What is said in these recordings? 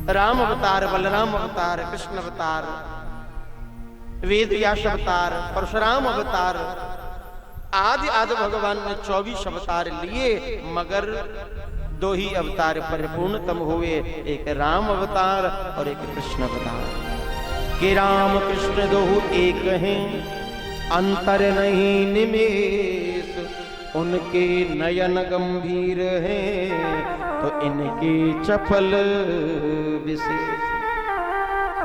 राम अवतार, बलराम अवतार, कृष्ण अवतार, वेद व्यास अवतार, परशुराम अवतार, आदि आदि भगवान ने 24 अवतार लिए, मगर 2 ही अवतार परिपूर्णतम हुए, एक राम अवतार और एक कृष्ण अवतार। कि राम कृष्ण 2 एक हैं, अंतर नहीं निमेष, उनके नयन गंभीर हैं, तो इनके चपल विशेष।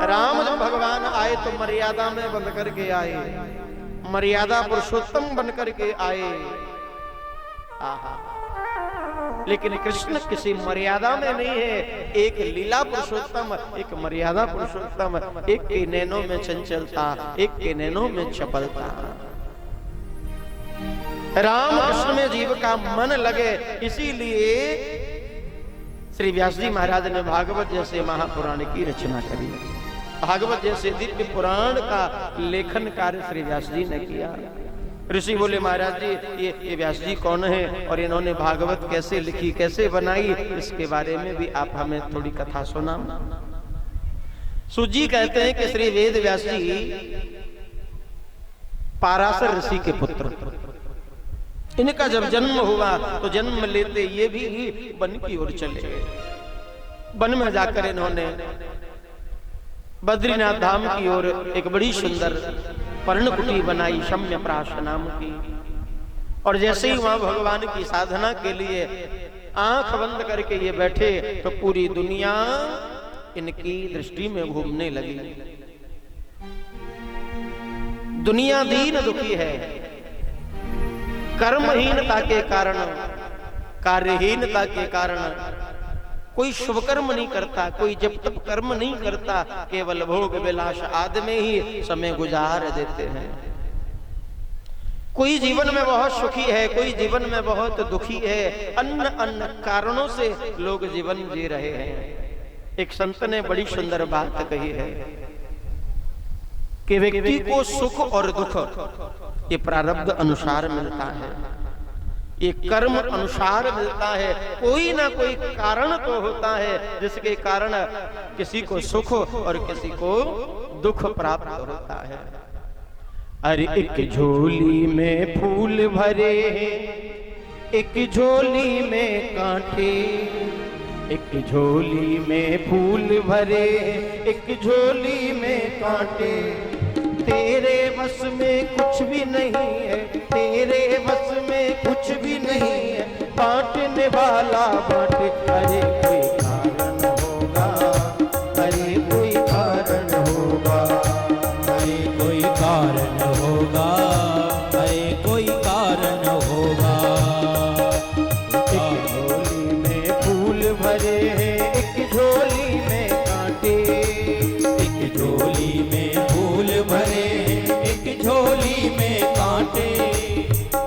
राम जब भगवान आए तो मर्यादा में बंद करके आए, मर्यादा पुरुषोत्तम बन करके आए। आहा, लेकिन कृष्ण किसी मर्यादा में नहीं है, एक लीला पुरुषोत्तम, एक मर्यादा पुरुषोत्तम, एक के नैनों में चंचलता, एक के नैनों में चपलता। राम कृष्ण में जीव का मन लगे, इसीलिए श्री व्यास जी महाराज ने भागवत जैसे महापुराण की रचना करी। भागवत जैसे दिव्य पुराण का लेखन कार्य श्री व्यास जी ने किया। ऋषि बोले, महाराज जी ये व्यास जी कौन है और इन्होंने भागवत कैसे लिखी, कैसे बनाई, इसके बारे में भी आप हमें थोड़ी कथा सुना। सूजी कहते हैं कि श्री वेद व्यास जी पाराशर ऋषि के पुत्र। इनका जब जन्म हुआ तो जन्म लेते ये भी वन की ओर चले गए। वन में जाकर इन्होंने बद्रीनाथ धाम की ओर एक बड़ी सुंदर पर्णकुटी बनाई, शम्यप्राश नाम की। और जैसे ही वहां भगवान की साधना के लिए आंख बंद करके ये बैठे तो पूरी दुनिया इनकी दृष्टि में घूमने लगी। दुनिया दीन दुखी है, कर्महीनता के कारण, कार्यहीनता के कारण कोई शुभ कर्म नहीं करता, कोई जप तप कर्म नहीं करता, केवल भोग विलास आदि में ही समय गुजार देते हैं। कोई जीवन में बहुत सुखी है, कोई जीवन में बहुत दुखी है, अन्य अन्य कारणों से लोग जीवन जी रहे हैं। एक संत ने बड़ी सुंदर बात कही है कि व्यक्ति को सुख और दुख ये प्रारब्ध अनुसार मिलता है, ये कर्म अनुसार मिलता है। कोई ना कोई कारण तो होता है जिसके कारण किसी को सुख और किसी को दुख प्राप्त होता है। अरे एक झोली में फूल भरे, एक झोली में कांटे, एक झोली में फूल भरे, एक झोली में कांटे। तेरे बस में कुछ भी नहीं है, तेरे बस में कुछ भी नहीं है, बांटने वाला बांटे। अरे कोई कारण होगा, अरे कोई कारण होगा, अरे कोई कारण होगा, अरे कोई कारण होगा। एक झोली में फूल भरे हैं, एक झोली में कांटे, एक झोली में फूल भरे, एक झोली में कांटे।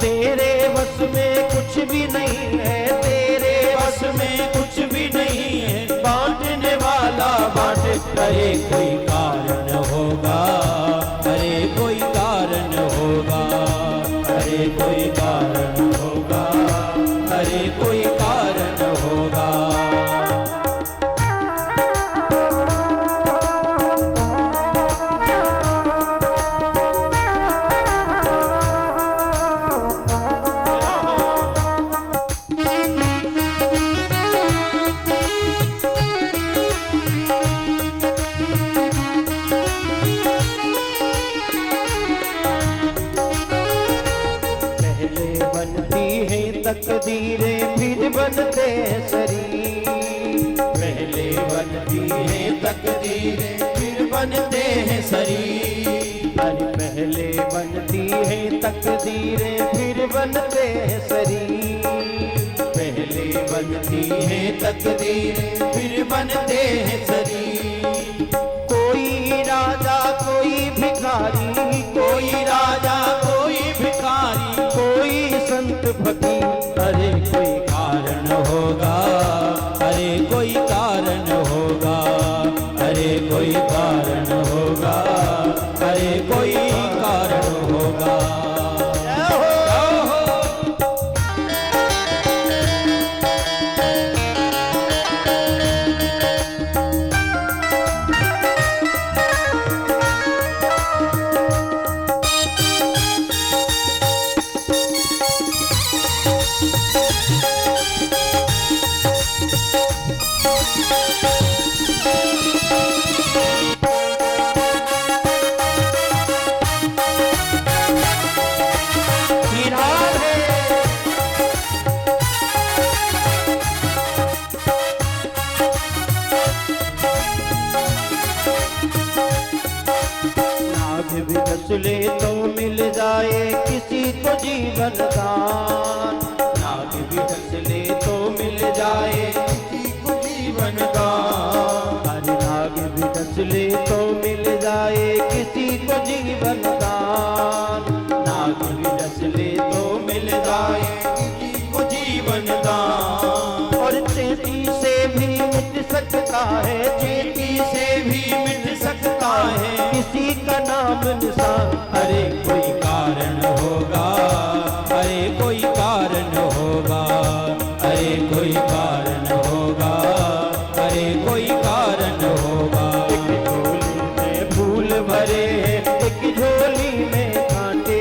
तेरे बस में कुछ भी नहीं है, तेरे बस में कुछ भी नहीं है, बांटने वाला बांटे। अरे कोई कारण होगा, अरे कोई कारण होगा, अरे कोई कारण होगा, अरे कोई कारण होगा। तकदीरें फिर बनते हैं शरीर, पहले बनती है तकदीरें फिर बनते हैं शरीर। अरे पहले बनती है तकदीरें फिर बनते हैं शरीर, पहले बनती है तकदीरें फिर बनते हैं शरीर। कोई राजा कोई भिखारी, कोई राजा कोई भिखारी, कोई संत फकीर। अरे कोई कारण होगा, अरे कोई कारण होगा, अरे कोई कारण होगा, अरे कोई कारण होगा। ले तो मिल जाए किसी को जीवन दान, नाग भी हंस ले तो मिल जाए किसी को जीवन दान। हरि नाग भी हंस ले तो मिल जाए किसी को जीवन दान, नाग भी हंस ले तो मिल जाए किसी को जीवन दान। और चेटी से भी मिट सकता है, चेटी से भी मिट सकता है किसी का नाम निशान। अरे कोई कारण होगा, अरे कोई कारण होगा, अरे कोई कारण होगा, अरे कोई कारण होगा। एक झोली में फूल भरे हैं, एक झोली में कांटे,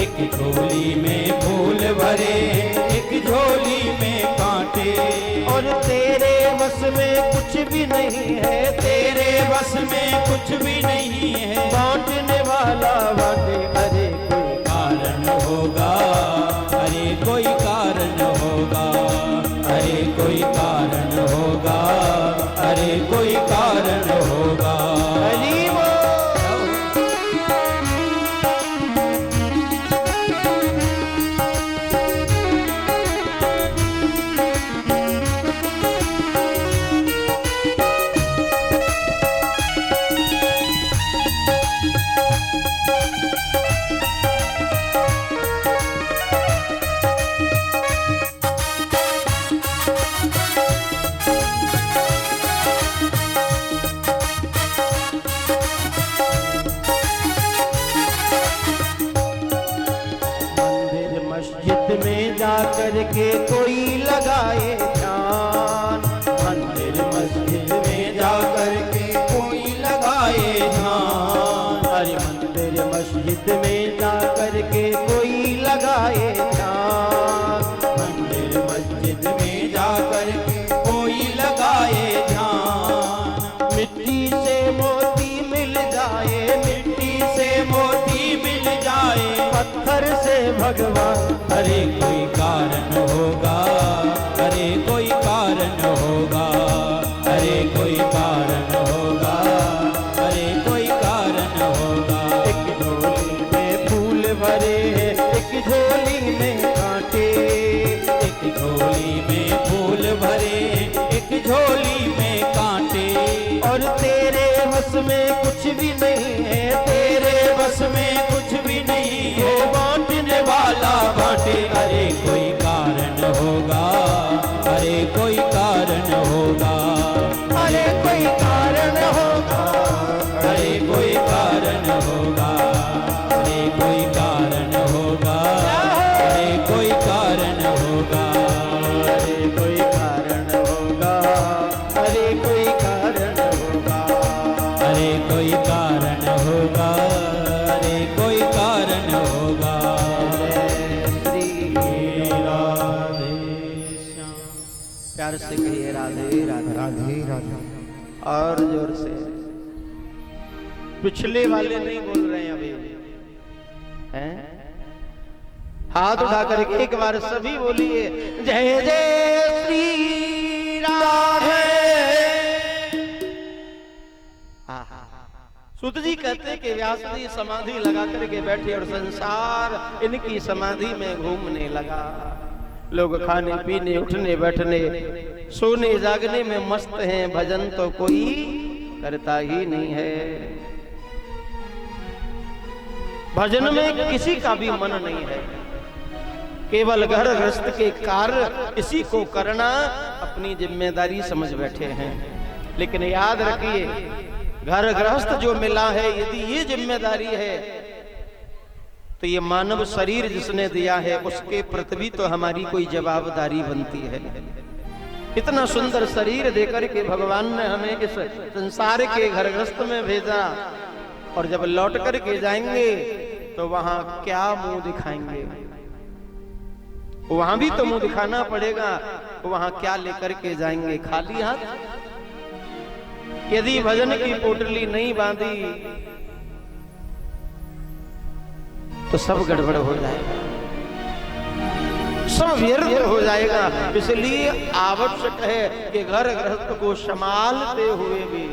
एक झोली में फूल भरे, एक झोली में कांटे। और तेरे बस में कुछ भी नहीं है, तेरे बस में कुछ भी नहीं है, बांटने वाला बांटे। अरे कोई कारण होगा, अरे कोई कारण होगा, अरे कोई कारण होगा, अरे कोई कारण होगा। हरि बोल। मस्जिद में जाकर के कोई लगाए ध्यान, मंदिर मस्जिद में जाकर के कोई लगाए ध्यान। हरि मंदिर मस्जिद में जाकर के कोई लगाए ध्यान, मंदिर मस्जिद में जाकर के कोई लगाए ध्यान। मिट्टी से मोती मिल जाए, मिट्टी से मोती मिल जाए, पत्थर से भगवान। अरे कोई कारण होगा, अरे कोई कारण होगा, अरे कोई कारण होगा, अरे कोई कारण होगा। एक झोली में फूल भरे हैं, एक झोली में कांटे, एक झोली में फूल भरे, एक झोली में कांटे। और तेरे बस में कुछ भी नहीं है, तेरे बस में कुछ भी नहीं है, बांटने वाला बांटे। अरे कोई कारण होगा, अरे कोई कारण होगा, अरे कोई कारण होगा, अरे कोई कारण होगा, अरे कोई कारण होगा, अरे कोई कारण होगा। अरे कोई कारण होगा, अरे कोई कारण होगा। अरे कोई कारण होगा, अरे कोई कारण होगा। श्री राधे श्याम। प्यार से कहिए राधे राधे राधे राधे। और जोर से। पिछले वाले नहीं बोल रहे हैं अभी, हैं? हाथ उठा करके एक बार सभी बोलिए जय जय श्री राधे। सुत जी कहते हैं कि व्यास जी समाधि लगा करके बैठे और संसार इनकी समाधि में घूमने लगा। लोग खाने पीने उठने बैठने सोने जागने में मस्त हैं, भजन तो कोई करता ही नहीं है। भजन में किसी का भी मन नहीं है, केवल घर गृहस्थ के कार्य इसी को करना अपनी जिम्मेदारी समझ बैठे हैं। लेकिन याद रखिए, घर गृहस्थ जो मिला है, यदि ये जिम्मेदारी है तो ये मानव शरीर जिसने दिया है उसके प्रति भी तो हमारी कोई जवाबदारी बनती है। इतना सुंदर शरीर देकर के भगवान ने हमें इस संसार के घर गृहस्थ में भेजा, और जब लौट करके जाएंगे तो वहां क्या मुंह दिखाएंगे? वहां भी तो मुंह दिखाना पड़ेगा। वहां क्या लेकर के जाएंगे? खाली हाथ? यदि भजन की पोटली नहीं बांधी तो सब गड़बड़ हो जाएगा, सब व्यर्थ हो जाएगा। इसलिए आवश्यक है कि घर गृहस्थ को संभालते हुए भी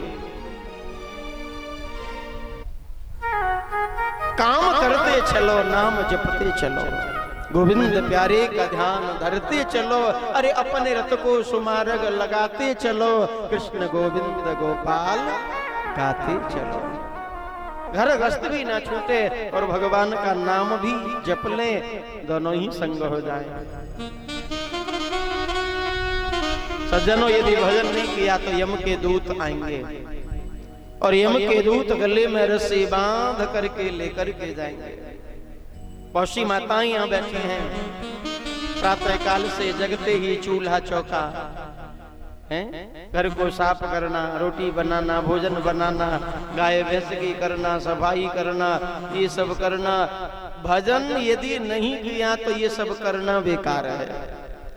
काम करते चलो, नाम जपते चलो, गोविंद प्यारे का ध्यान धरते चलो। अरे अपने रथ को सुमार्ग लगाते चलो, कृष्ण गोविंद गोपाल गाते चलो। घर गृहस्थ भी ना छूटे और भगवान का नाम भी जप ले, दोनों ही संग हो जाए। सज्जनों, यदि भजन नहीं किया तो यम के दूत आएंगे और यम के दूत गले में रस्सी बांध करके लेकर के जाएंगे। पौषी माताएं यहाँ बैठी हैं, प्रातः काल से जगते ही चूल्हा चौका है, घर को साफ करना, रोटी बनाना, भोजन बनाना, गाय भैंस की करना, सफाई करना, ये सब करना। भजन यदि नहीं किया तो ये सब करना बेकार है।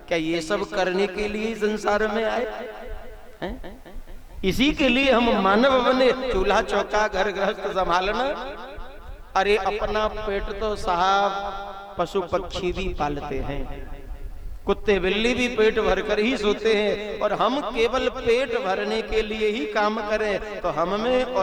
क्या ये सब करने के लिए संसार में आए हैं? इसी के लिए हम मानव बने, चूल्हा चौका घर गृहस्थ संभालना। अरे अपना पेट तो साहब पशु पक्षी भी पालते हैं, कुत्ते बिल्ली भी पेट भर कर ही सोते हैं, और हम केवल पेट भरने के लिए ही काम करें तो हम में